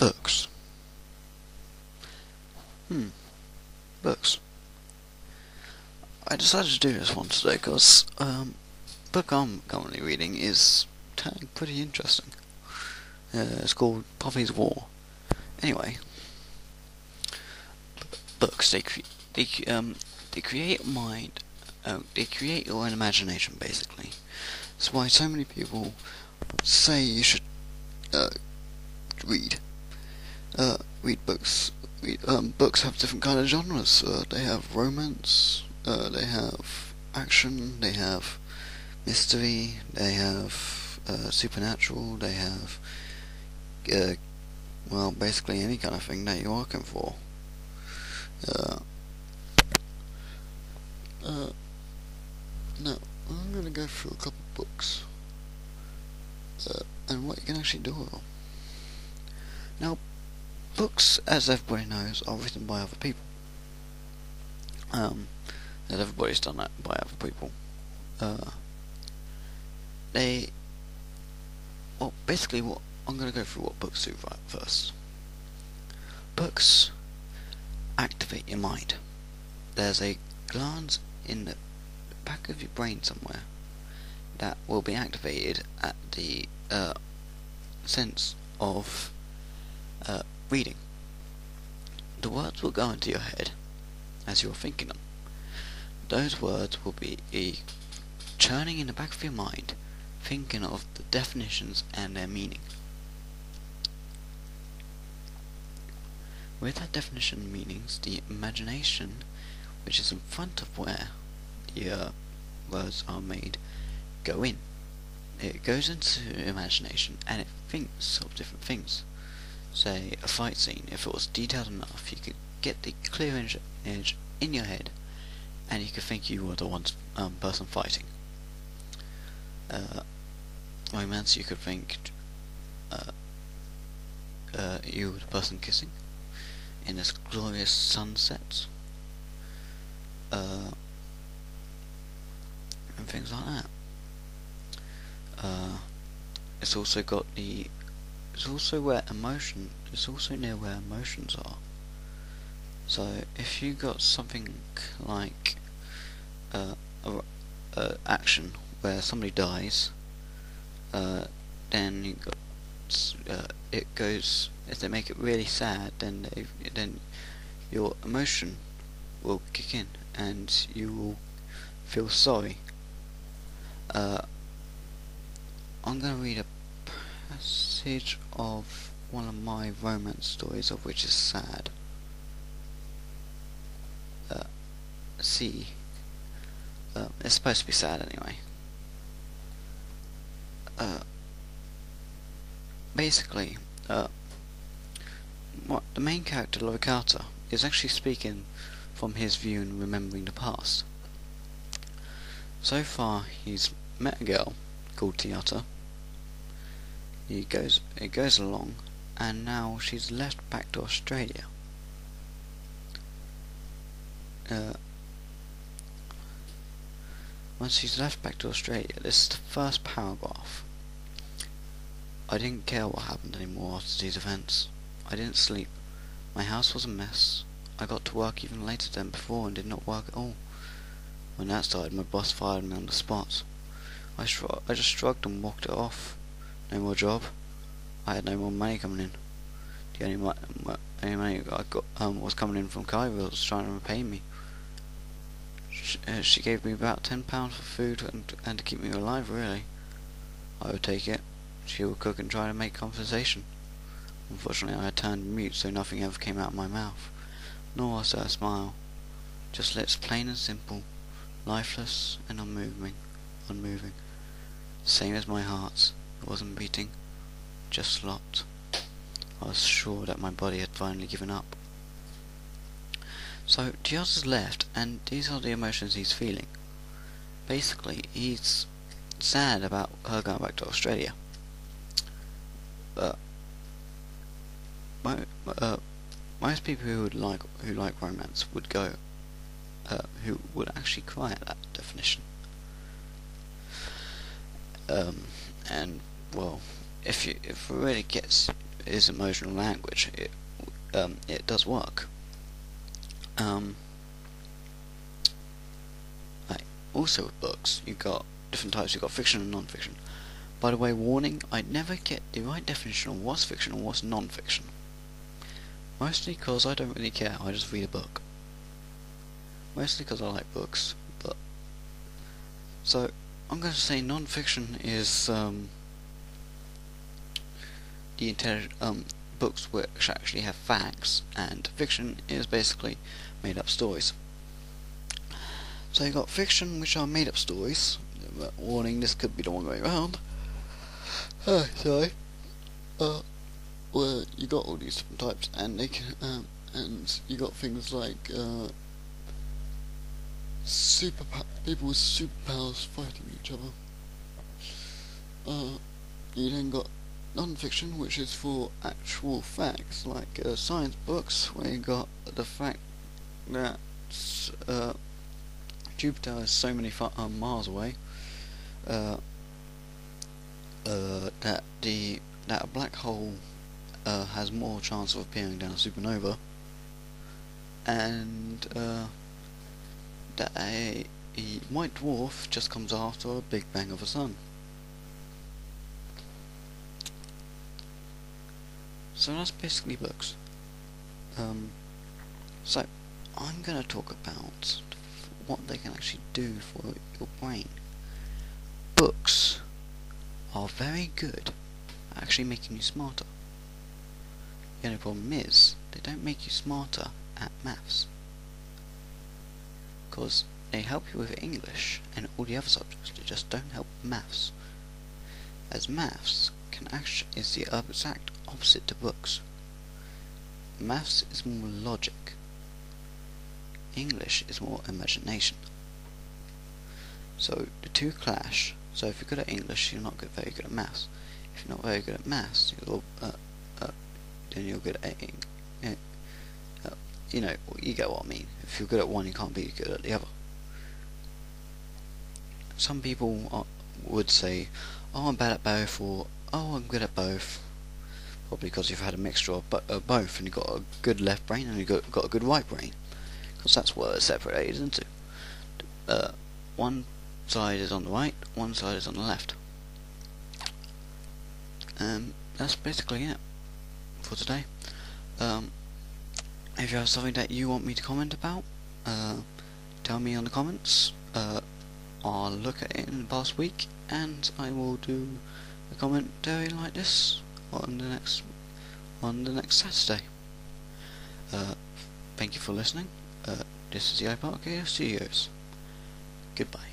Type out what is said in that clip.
Books. Books. I decided to do this one today because book I'm currently reading is turning pretty interesting. It's called Poppy's War. Anyway, books they create a mind. They create your own imagination, basically. That's why so many people say you should read. Read books. Books have different kind of genres. They have romance. They have action. They have mystery. They have supernatural. They have well, basically any kind of thing that you're looking for. Now, I'm going to go through a couple books and what you can actually do with them. Now, books, as everybody knows, are written by other people. As everybody's done that by other people. Basically, what I'm going to go through what books do first. Books activate your mind. There's a gland in the back of your brain somewhere that will be activated at the sense of reading. The words will go into your head as you're thinking them. Those words will be churning in the back of your mind, thinking of the definitions and their meaning. With that definition and meanings, the imagination, which is in front of where the words are made, go in. It goes into imagination and it thinks of different things. Say, a fight scene, if it was detailed enough, you could get the clear image in your head and you could think you were the one person fighting. Romance, you could think you were the person kissing in this glorious sunset, and things like that. It's also got it's also near where emotions are. So if you got something like action where somebody dies, then you got it goes. If they make it really sad, then your emotion will kick in and you will feel sorry. I'm going to read a passage of one of my romance stories, of which is sad. It's supposed to be sad anyway. Basically, what the main character, Loricata, is actually speaking from his view and remembering the past. So far, he's met a girl called Tiata. It goes along, and now she's left back to Australia. Once she's left back to Australia, this is the first paragraph. I didn't care what happened anymore after these events. I didn't sleep. My house was a mess. I got to work even later than before and did not work at all. When that started, my boss fired me on the spot. I just shrugged and walked it off. No more job. I had no more money coming in. The only money I got was coming in from Cairo, was trying to repay me. She gave me about £10 for food and to keep me alive, really. I would take it. She would cook and try to make compensation. Unfortunately, I had turned mute, so nothing ever came out of my mouth. Nor was there a smile. Just lips plain and simple, lifeless and unmoving. Same as my heart. It wasn't beating, just slopped. I was sure that my body had finally given up. So, Tiata's left, and these are the emotions he's feeling. Basically, he's sad about her going back to Australia. But most people who like romance would go, who would actually cry at that definition. And well, if it really gets is emotional language, it does work. Right. Also with books, you've got different types. You've got fiction and non-fiction. By the way, warning, I never get the right definition of what's fiction and what's non-fiction. Mostly because I don't really care, I just read a book. Mostly because I like books, but... So, I'm going to say non-fiction is, books which actually have facts, and fiction is basically made-up stories. So you got fiction, which are made-up stories. Warning, this could be the wrong way around. Sorry. Where you got all these different types, and they can, and you got things like people with superpowers fighting each other. You then got non-fiction, which is for actual facts, like science books, where you got the fact that Jupiter is so many miles away, that a black hole has more chance of appearing down a supernova, and that a white dwarf just comes after a big bang of a sun. So that's basically books. So I'm going to talk about what they can actually do for your brain. Books are very good at actually making you smarter. The only problem is, they don't make you smarter at maths. Because they help you with English and all the other subjects, they just don't help maths. As maths is the exact opposite to books. Maths is more logic. English is more imagination. So the two clash. So if you're good at English, you're not very good at maths. If you're not very good at maths, then you're good at you get what I mean. If you're good at one, you can't be good at the other. Some people would say, "Oh, I'm bad at both," or "Oh, I'm good at both." Probably because you've had a mixture of both, and you've got a good left brain and you've got a good right brain. Because that's what it's separated into. One side is on the right, one side is on the left. That's basically it for today. If you have something that you want me to comment about, tell me in the comments. I'll look at it in the past week, and I will do a commentary like this on the next Saturday. Thank you for listening. This is the iPark Studios. Goodbye.